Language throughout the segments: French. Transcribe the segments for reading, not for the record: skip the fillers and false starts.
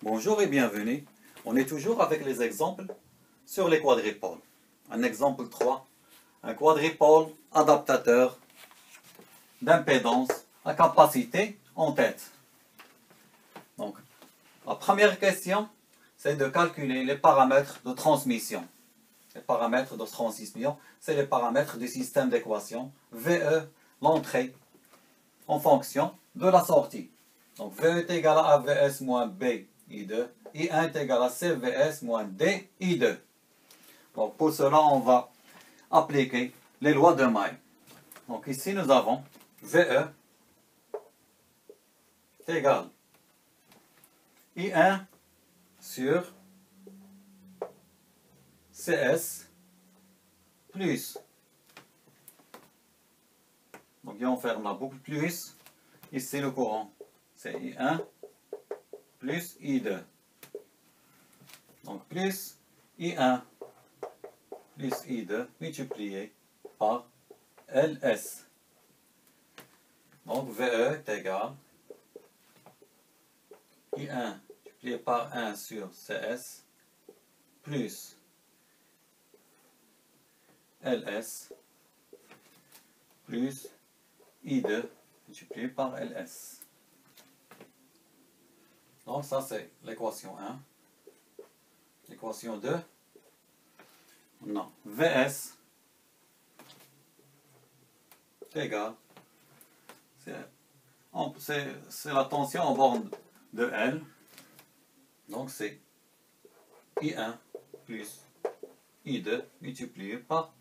Bonjour et bienvenue. On est toujours avec les exemples sur les quadripoles. Un exemple 3. Un quadripôle adaptateur d'impédance à capacité en tête. Donc, la première question, c'est de calculer les paramètres de transmission. Les paramètres de transmission, c'est les paramètres du système d'équation VE, l'entrée, en fonction de la sortie. Donc, VE est égal à AVS moins B I2, I1 est égal à CVS moins D I2. Donc, pour cela, on va appliquer les lois de May. Donc, ici, nous avons VE est égal I1 sur CS plus. Donc, on ferme la boucle plus. Ici, le courant, c'est I1 plus I2. Donc, plus I1 plus I2 multiplié par LS. Donc, VE est égal I1 multiplié par 1 sur CS plus LS plus I2 multiplié par LS. Donc ça c'est l'équation 1. L'équation 2. Non. VS est égal. C'est la tension en borne de L. Donc c'est I1 plus I2 multiplié par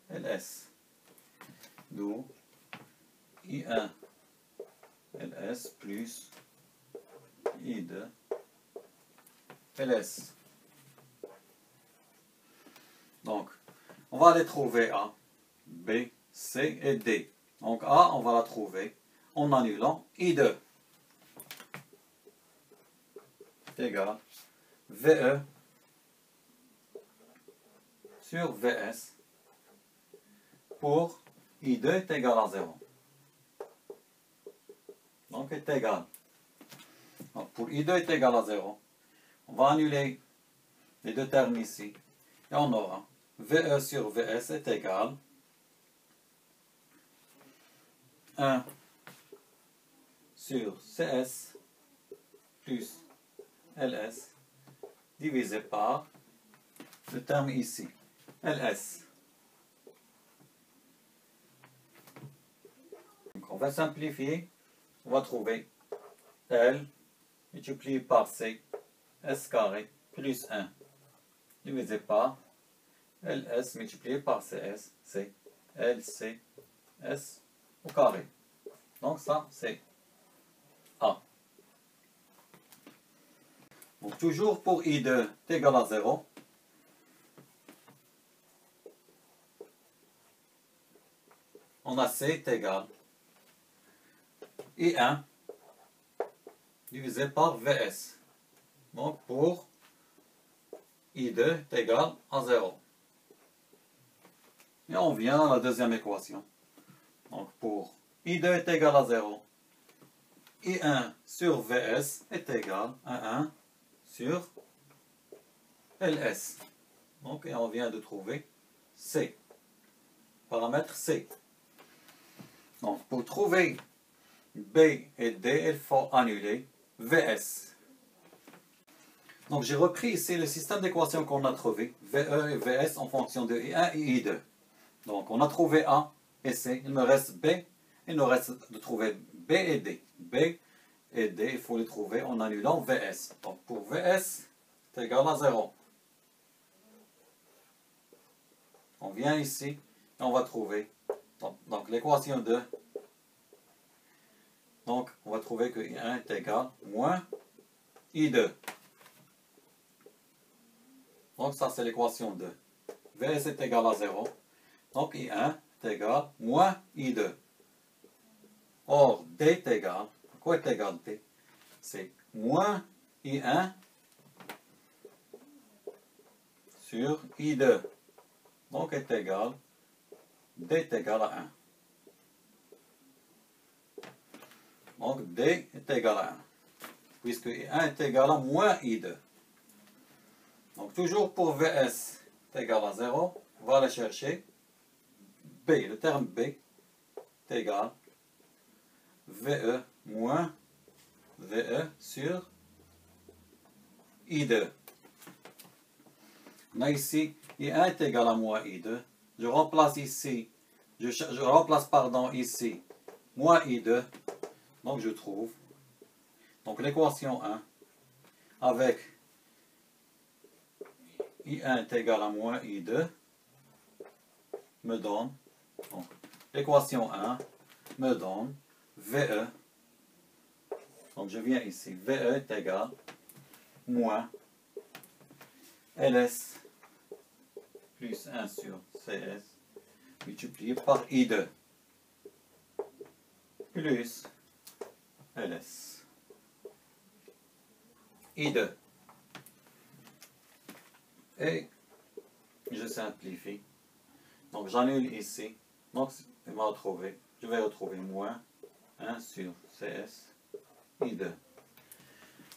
LS. D'où I1 LS plus I2 LS. Donc, on va les trouver A, B, C et D. Donc A, on va la trouver en annulant I2. C'est égal VE sur VS pour I2 est égal à 0. Donc est égal. Donc, pour I2 est égal à 0, on va annuler les deux termes ici. Et on aura VE sur VS est égal 1 sur CS plus LS divisé par le terme ici, LS. Donc on va simplifier. On va trouver L multiplié par C, S carré plus 1 divisé par LS multiplié par CS, c'est LC, S au carré. Donc ça, c'est A. Donc toujours pour I2 est égal à 0. On a C est égal I1 divisé par VS. Donc pour I2 est égal à 0. Et on vient à la deuxième équation. Donc pour I2 est égal à 0, I1 sur VS est égal à 1 sur LS. Donc et on vient de trouver C. Paramètre C. Donc pour trouver B et D, il faut annuler VS. Donc j'ai repris ici le système d'équations qu'on a trouvé, VE et VS en fonction de I1 et I2. Donc on a trouvé A et C, il me reste B, il nous reste de trouver B et D. B et D, il faut les trouver en annulant VS. Donc pour VS, c'est égal à 0. On vient ici et on va trouver donc l'équation 2. Donc on va trouver que I1 est égal moins I2. Donc ça c'est l'équation 2. VS est égal à 0. Donc I1 est égal moins I2. Or D est égal, quoi est égal D? C'est moins I1 sur I2. Donc est égal, D est égal à 1. Donc D est égal à 1. puisque I1 est égal à moins I2. Donc toujours pour Vs est égal à 0, on va aller chercher B, le terme B est égal VE moins VE sur I2. On a ici I1 est égal à moins I2. Je remplace ici, je remplace pardon ici moins I2. Donc je trouve donc l'équation 1 avec I1 est égal à moins I2 me donne, l'équation 1 me donne VE, donc je viens ici, VE est égal moins LS plus 1 sur CS multiplié par I2 plus LS. I2. Et je simplifie. Donc j'annule ici. Donc je vais retrouver moins 1 sur CS I2.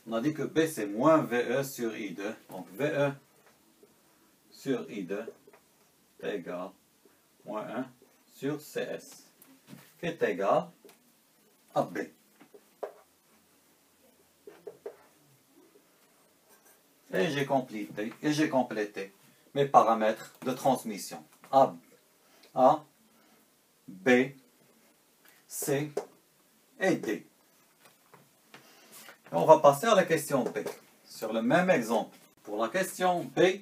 On a dit que B c'est moins VE sur I2. Donc VE sur I2 est égal moins 1 sur CS qui est égal à B. Et j'ai complété mes paramètres de transmission. A, B, C et D. Et on va passer à la question B. Sur le même exemple. Pour la question B,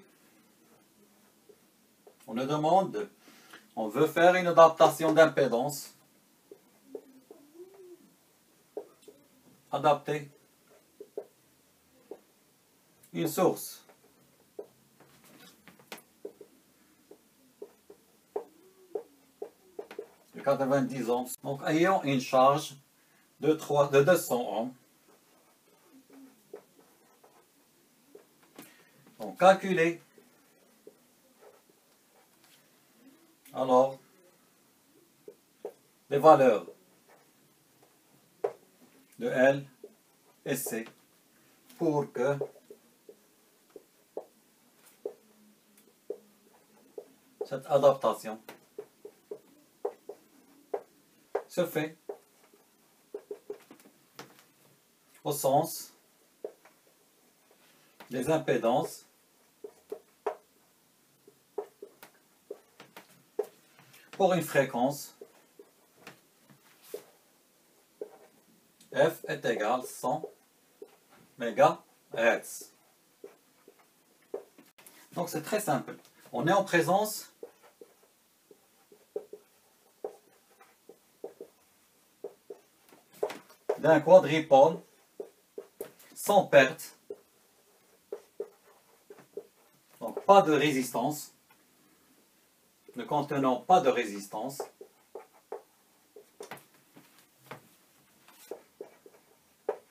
on nous demande, on veut faire une adaptation d'impédance. Adapter une source de 90 ohms, donc ayant une charge de 200 ohms. Donc calculer alors les valeurs de L et C pour que cette adaptation se fait au sens des impédances pour une fréquence F est égal à 100 MHz. Donc c'est très simple. On est en présence d'un quadripôle sans perte, donc pas de résistance, ne contenant pas de résistance,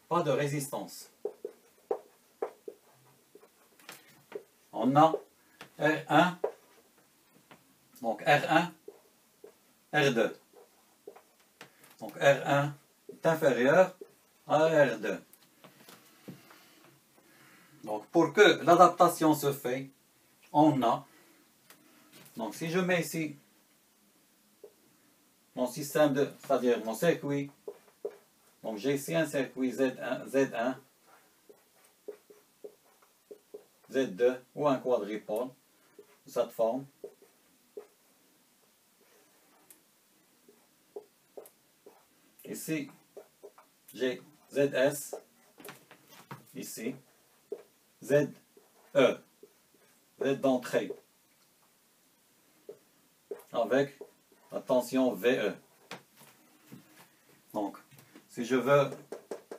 pas de résistance. On a R1, donc R1, R2. Donc R1 est inférieur à R2. Donc pour que l'adaptation se fait, on a, donc si je mets ici mon système c'est-à-dire mon circuit, donc j'ai ici un circuit Z1, Z2 ou un quadripôle de cette forme. Ici, j'ai ZS, ici, ZE, Z d'entrée, avec la tension VE. Donc, si je veux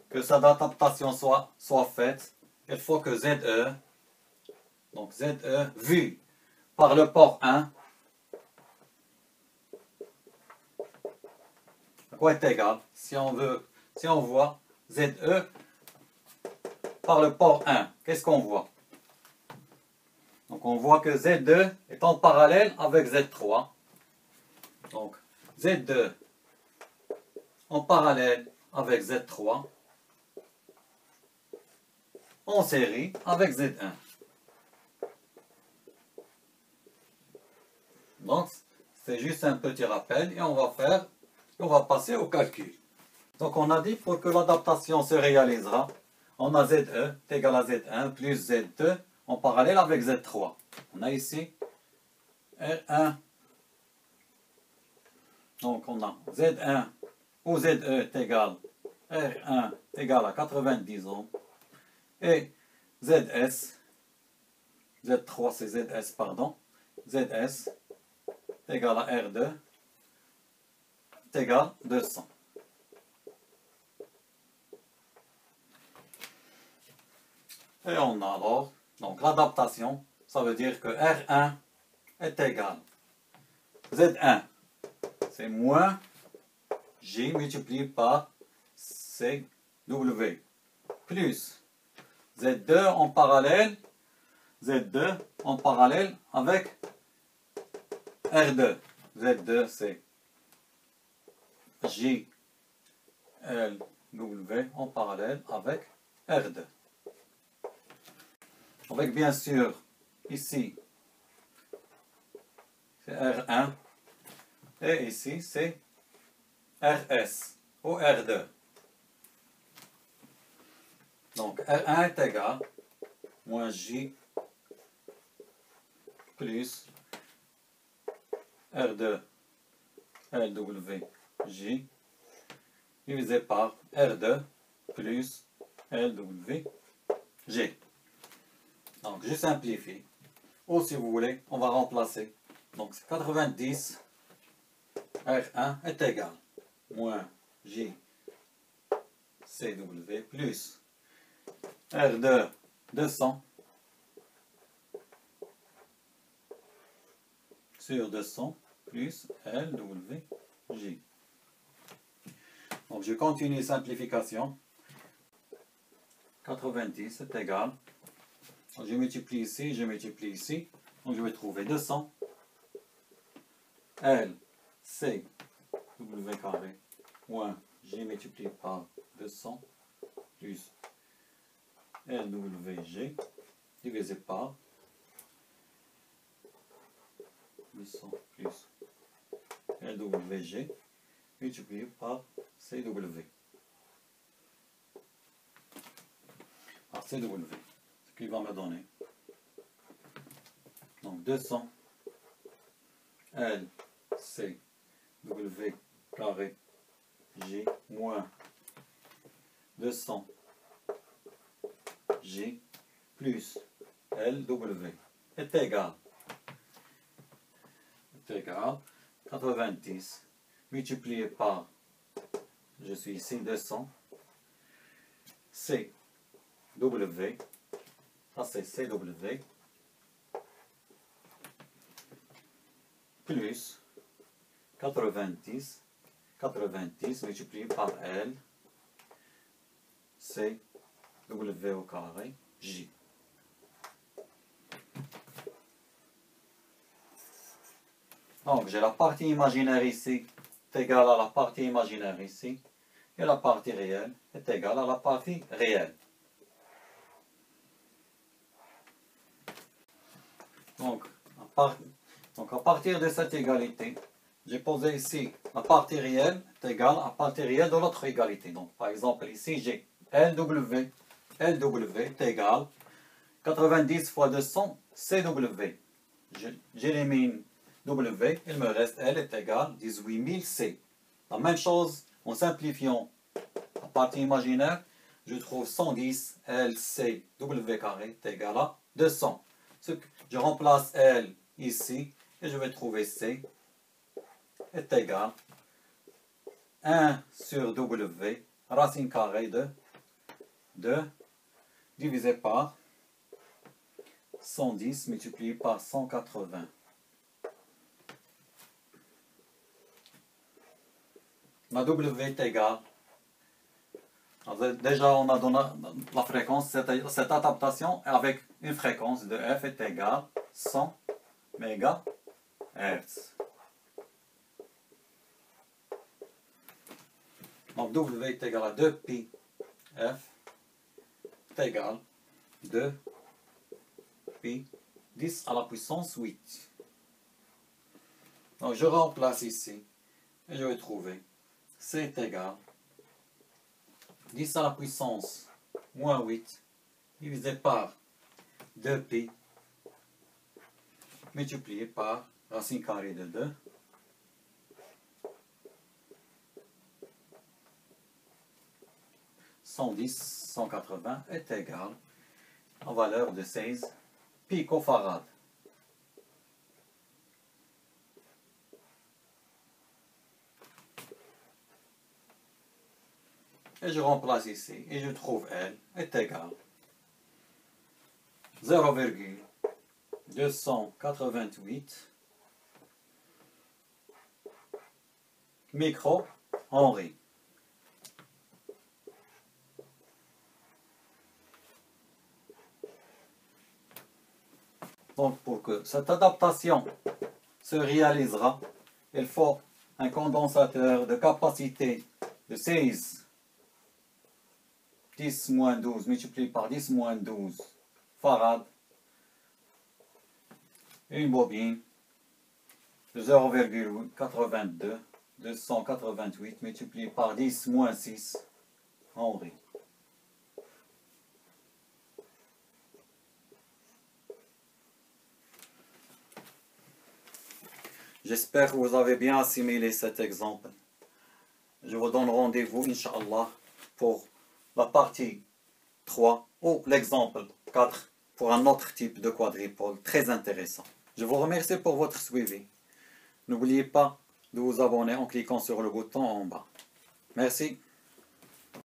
que cette adaptation soit faite, il faut que ZE, donc ZE vu par le port 1, à quoi est égal? Si on voit ZE par le port 1, qu'est-ce qu'on voit? Donc on voit que Z2 est en parallèle avec Z3. Donc Z2 en parallèle avec Z3. en série avec Z1. Donc, c'est juste un petit rappel et on va passer au calcul. Donc, on a dit pour que l'adaptation se réalisera, on a ZE est égal à Z1 plus Z2 en parallèle avec Z3. On a ici R1. Donc, on a Z1 ou ZE est égal R1 égale à 90 ohms et ZS, Z3 c'est ZS, pardon, ZS est égal à R2 est égal à 200. Et on a alors, donc l'adaptation, ça veut dire que R1 est égal Z1, c'est moins J multiplié par CW, plus Z2 en parallèle, Z2 en parallèle avec R2. Z2 c'est JLW en parallèle avec R2. Avec bien sûr ici c'est R1 et ici c'est RS ou R2. Donc R1 est égal moins J plus R2 LWJ divisé par R2 plus LWG. Donc je simplifie. Ou si vous voulez, on va remplacer. Donc 90 R1 est égal moins J CW plus R2 200 sur 200 plus LWJ. Donc je continue simplification. 90 est égal. Donc, je multiplie ici, je multiplie ici. Donc je vais trouver 200 L C W carré moins J multiplié par 200 plus LWG divisé par 200 plus LWG multiplié par CW. Par CW, ce qui va me donner. Donc 200 L C W carré J moins 200 J plus LW est égal 90 multiplié par, je suis ici 200, CW, ça c'est CW, plus 90 multiplié par L, CW au carré, J. Donc j'ai la partie imaginaire ici est égale à la partie imaginaire ici, et la partie réelle est égale à la partie réelle. Donc à partir de cette égalité, j'ai posé ici la partie réelle est égale à la partie réelle de l'autre égalité. Donc par exemple ici j'ai LW est égal 90 fois 200 CW. J'élimine W, il me reste L est égal 18 000 C. La même chose en simplifiant la partie imaginaire, je trouve 110 LC W carré est égal à 200. Je remplace L ici et je vais trouver C est égal 1 sur W racine carrée de 2 divisé par 110 multiplié par 180. La W est égale. Déjà, on a donné la fréquence, cette adaptation avec une fréquence de F est égale 100 MHz. Donc W est égal à 2 pi F est égal 2 pi 10 à la puissance 8. Donc je remplace ici et je vais trouver C est égal 10 à la puissance moins 8 divisé par 2pi multiplié par racine carrée de 2 110/180 est égal en valeur de 16 picofarad. Et je remplace ici et je trouve L est égal 0,288 micro-henri. Donc pour que cette adaptation se réalisera, il faut un condensateur de capacité de 16 10-12 multiplié par 10-12 farad et une bobine de 0,82 288 multiplié par 10-6 henri. J'espère que vous avez bien assimilé cet exemple. Je vous donne rendez-vous, Inch'Allah, pour la partie 3 ou l'exemple 4 pour un autre type de quadripôle très intéressant. Je vous remercie pour votre suivi. N'oubliez pas de vous abonner en cliquant sur le bouton en bas. Merci.